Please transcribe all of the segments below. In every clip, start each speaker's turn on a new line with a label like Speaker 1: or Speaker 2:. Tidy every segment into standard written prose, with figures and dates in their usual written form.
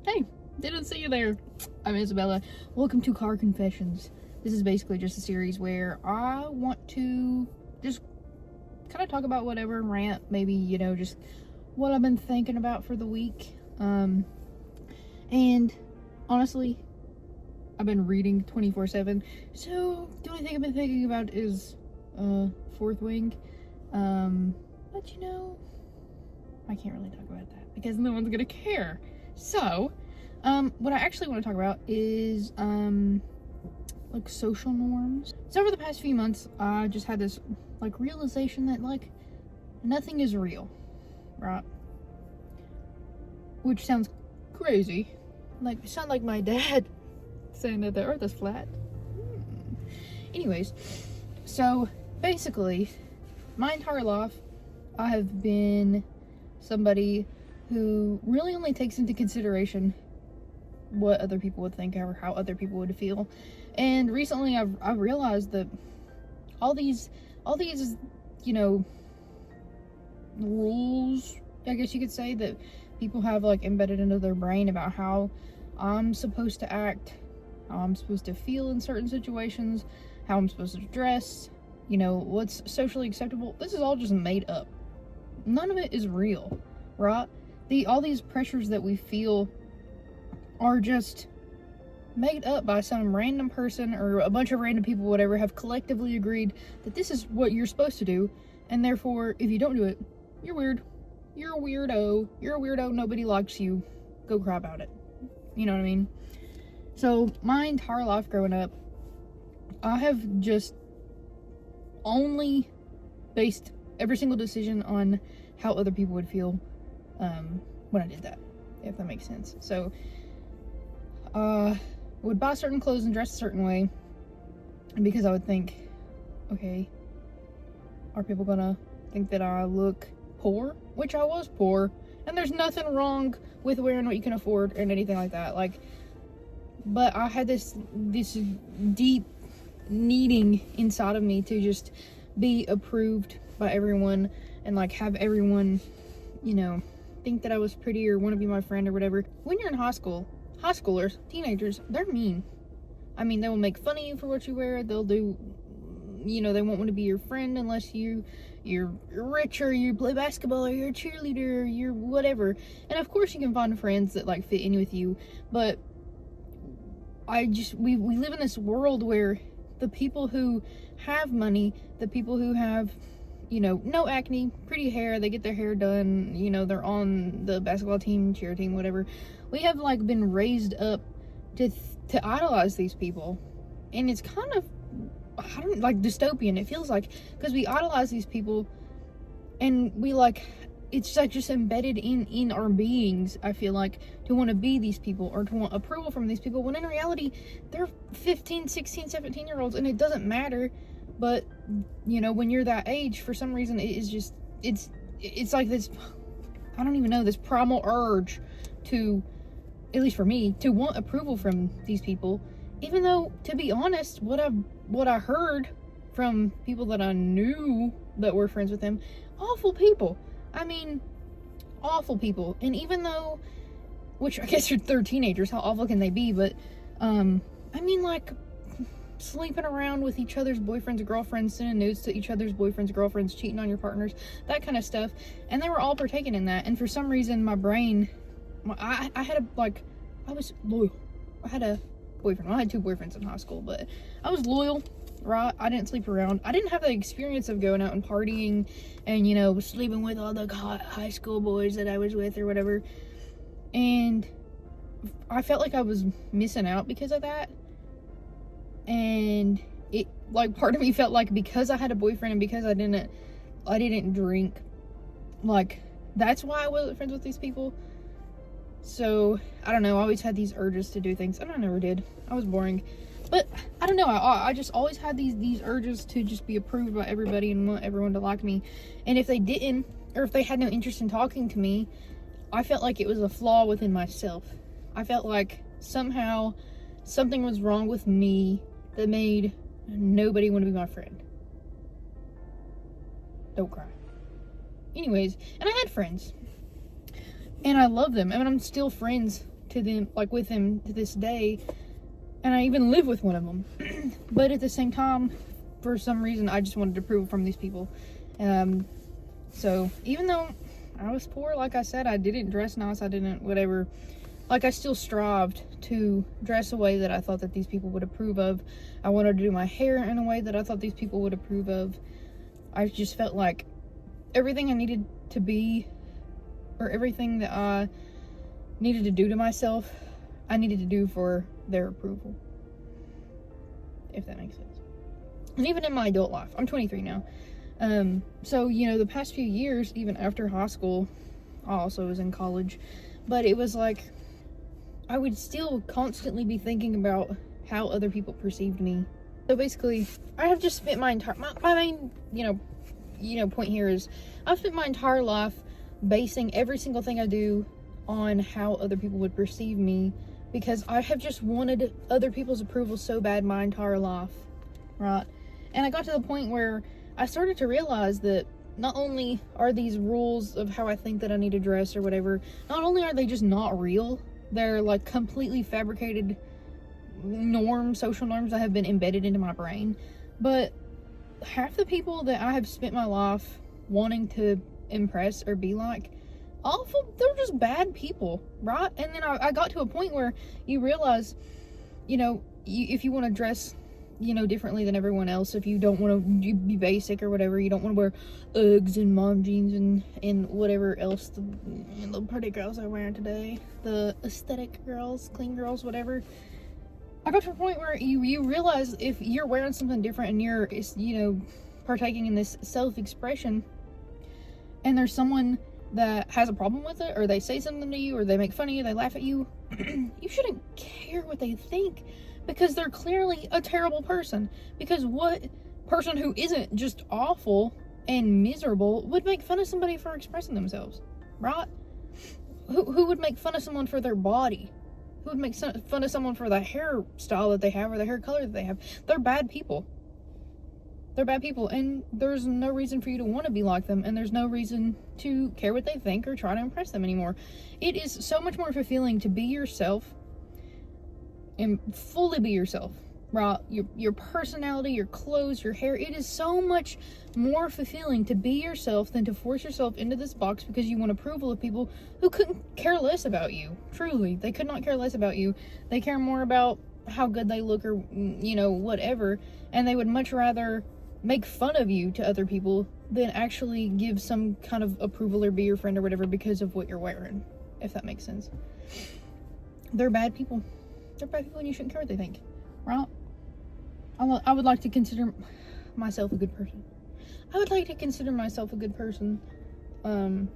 Speaker 1: Hey, didn't see you there. I'm Isabella. Welcome to Car Confessions. This is basically just a series where I want to just kind of talk about whatever, rant, maybe, just what I've been thinking about for the week. And honestly, I've been reading 24/7, so the only thing I've been thinking about is Fourth Wing. But I can't really talk about that because no one's gonna care. So, what I actually want to talk about is like social norms. So over the past few months, I just had this like realization that like nothing is real, right? Which sounds crazy. Like, it sounds like my dad saying that the earth is flat. Anyways, so basically, my entire life, I have been somebody who really only takes into consideration what other people would think or how other people would feel. And recently I've realized that all these rules, I guess you could say, that people have like embedded into their brain about how I'm supposed to act, how I'm supposed to feel in certain situations, how I'm supposed to dress, what's socially acceptable. This is all just made up. None of it is real, right? All these pressures that we feel are just made up by some random person or a bunch of random people, whatever, have collectively agreed that this is what you're supposed to do, and therefore, if you don't do it, you're weird. You're a weirdo. You're a weirdo. Nobody likes you. Go cry about it. You know what I mean? So, my entire life growing up, I have just only based every single decision on how other people would feel when I did that, if that makes sense. So, would buy certain clothes and dress a certain way because I would think, okay, are people gonna think that I look poor? Which I was poor, and there's nothing wrong with wearing what you can afford and anything like that. But I had this deep needing inside of me to just be approved by everyone and like have everyone, think that I was pretty or want to be my friend or whatever. When you're in high school, high schoolers, teenagers, they're mean. I mean, they will make fun of you for what you wear. They'll do, they won't want to be your friend unless you're rich or you play basketball or you're a cheerleader or you're whatever. And of course you can find friends that like fit in with you, but we live in this world where the people who have money, the people who have, no acne, pretty hair, they get their hair done, they're on the basketball team, cheer team, whatever. We have like been raised up to idolize these people. And it's kind of, dystopian, it feels like, because we idolize these people and we it's like just embedded in our beings, I feel like, to want to be these people or to want approval from these people, when in reality they're 15, 16, 17 year olds, and it doesn't matter. But when you're that age, for some reason it is just it's like this, I don't even know, this primal urge to, at least for me, to want approval from these people, even though, to be honest, what I heard from people that I knew that were friends with them, awful people. I mean, awful people. And even though, which I guess they're teenagers, how awful can they be? But, sleeping around with each other's boyfriends, girlfriends, sending nudes to each other's boyfriends, girlfriends, cheating on your partners, that kind of stuff. And they were all partaking in that. And for some reason, my brain, I was loyal. I had a boyfriend. Well, I had 2 boyfriends in high school, but I was loyal. Right? I didn't sleep around. I didn't have the experience of going out and partying and, sleeping with all the high school boys that I was with or whatever. And I felt like I was missing out because of that. And it, part of me felt like because I had a boyfriend and because I didn't drink, that's why I wasn't friends with these people. So, I don't know. I always had these urges to do things, and I never did. I was boring. But, I don't know, I just always had these urges to just be approved by everybody and want everyone to like me. And if they didn't, or if they had no interest in talking to me, I felt like it was a flaw within myself. I felt like somehow something was wrong with me that made nobody want to be my friend. Don't cry. Anyways, and I had friends. And I love them. I mean, I'm still friends to to them, like with them to this day, and I even live with one of them. But at the same time, for some reason, I just wanted approval from these people. So even though I was poor, like I said, I didn't dress nice, I didn't whatever, like I still strived to dress a way that I thought that these people would approve of. I wanted to do my hair in a way that I thought these people would approve of. I just felt like everything I needed to be, or everything that I needed to do to myself, I needed to do for their approval, if that makes sense. And even in my adult life, I'm 23 now. So, you know, the past few years, even after high school, I also was in college, but it was like, I would still constantly be thinking about how other people perceived me. So basically, I have just spent my main, point here is, I've spent my entire life basing every single thing I do on how other people would perceive me, because I have just wanted other people's approval so bad my entire life, right? And I got to the point where I started to realize that not only are these rules of how I think that I need to dress or whatever, not only are they just not real, they're like completely fabricated norms, social norms that have been embedded into my brain, but half the people that I have spent my life wanting to impress or be like, they're just bad people, right? And then I got to a point where you realize, if you want to dress differently than everyone else, if you don't want to be basic or whatever, you don't want to wear Uggs and mom jeans and whatever else the pretty girls are wearing today, the aesthetic girls, clean girls, whatever. I got to a point where you realize if you're wearing something different and you're, partaking in this self-expression, and there's someone that has a problem with it, or they say something to you, or they make fun of you, they laugh at you, you shouldn't care what they think, because they're clearly a terrible person. Because what person who isn't just awful and miserable would make fun of somebody for expressing themselves, right? Who would make fun of someone for their body? Who would make fun of someone for the hairstyle that they have or the hair color that they have? They're bad people. They're bad people, and there's no reason for you to want to be like them, and there's no reason to care what they think or try to impress them anymore. It is so much more fulfilling to be yourself and fully be yourself, right? Your personality, your clothes, your hair. It is so much more fulfilling to be yourself than to force yourself into this box because you want approval of people who couldn't care less about you. Truly, they could not care less about you. They care more about how good they look or, whatever, and they would much rather make fun of you to other people than actually give some kind of approval or be your friend or whatever because of what you're wearing, if that makes sense. They're bad people. They're bad people, and you shouldn't care what they think, right? I would like to consider myself a good person. I would like to consider myself a good person. And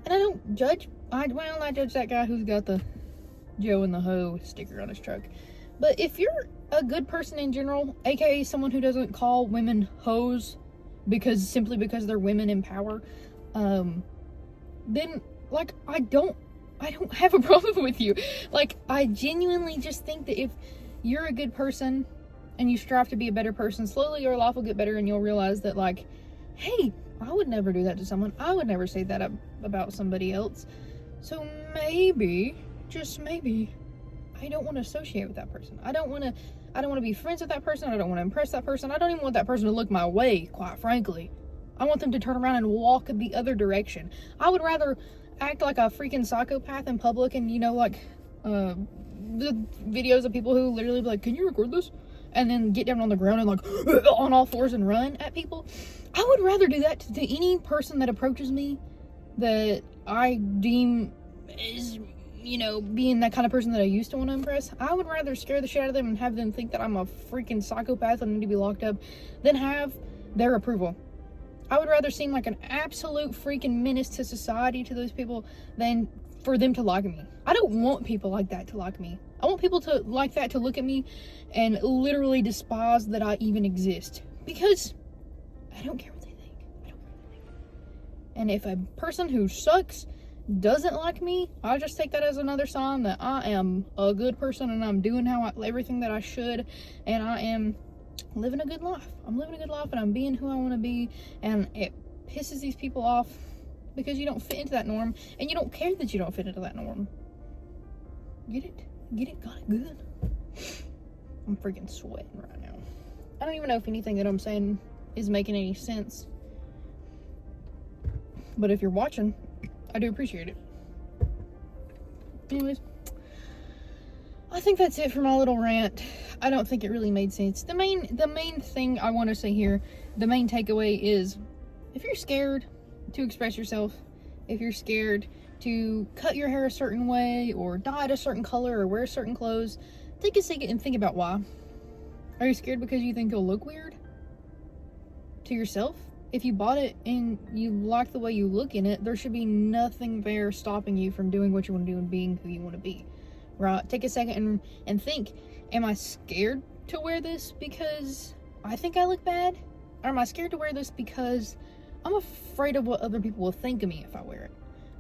Speaker 1: I don't judge. I judge that guy who's got the Joe and the Hoe sticker on his truck. But if you're a good person in general, aka someone who doesn't call women hoes simply because they're women in power, then like I don't have a problem with you. Like, I genuinely just think that if you're a good person and you strive to be a better person, slowly your life will get better and you'll realize that, like, hey, I would never do that to someone. I would never say that about somebody else. So maybe, just maybe, I don't want to associate with that person. I don't want to be friends with that person. I don't want to impress that person. I don't even want that person to look my way, quite frankly. I want them to turn around and walk the other direction. I would rather act like a freaking psychopath in public and, the videos of people who literally be like, can you record this? And then get down on the ground and like on all fours and run at people. I would rather do that to any person that approaches me that I deem is, being that kind of person that I used to want to impress. I would rather scare the shit out of them and have them think that I'm a freaking psychopath and need to be locked up than have their approval. I would rather seem like an absolute freaking menace to society to those people than for them to like me. I don't want people like that to like me. I want people to like that to look at me and literally despise that I even exist. Because I don't care what they think. And if a person who sucks doesn't like me, I just take that as another sign that I am a good person and I'm doing everything that I should, and I am living a good life. I'm living a good life and I'm being who I want to be, and it pisses these people off because you don't fit into that norm and you don't care that you don't fit into that norm. Get it? Get it? Got it good? I'm freaking sweating right now. I don't even know if anything that I'm saying is making any sense. But if you're watching, I do appreciate it. Anyways, I think that's it for my little rant. I don't think it really made sense. The main thing I want to say here, the main takeaway is, if you're scared to express yourself, if you're scared to cut your hair a certain way, or dye it a certain color, or wear certain clothes, take a second and think about why. Are you scared because you think you'll look weird to yourself? If you bought it and you like the way you look in it, there should be nothing there stopping you from doing what you want to do and being who you want to be, right? Take a second and think, am I scared to wear this because I think I look bad? Or am I scared to wear this because I'm afraid of what other people will think of me if I wear it?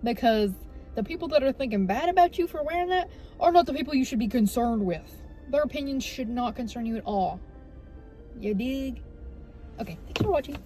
Speaker 1: Because the people that are thinking bad about you for wearing that are not the people you should be concerned with. Their opinions should not concern you at all. You dig? Okay, thanks for watching.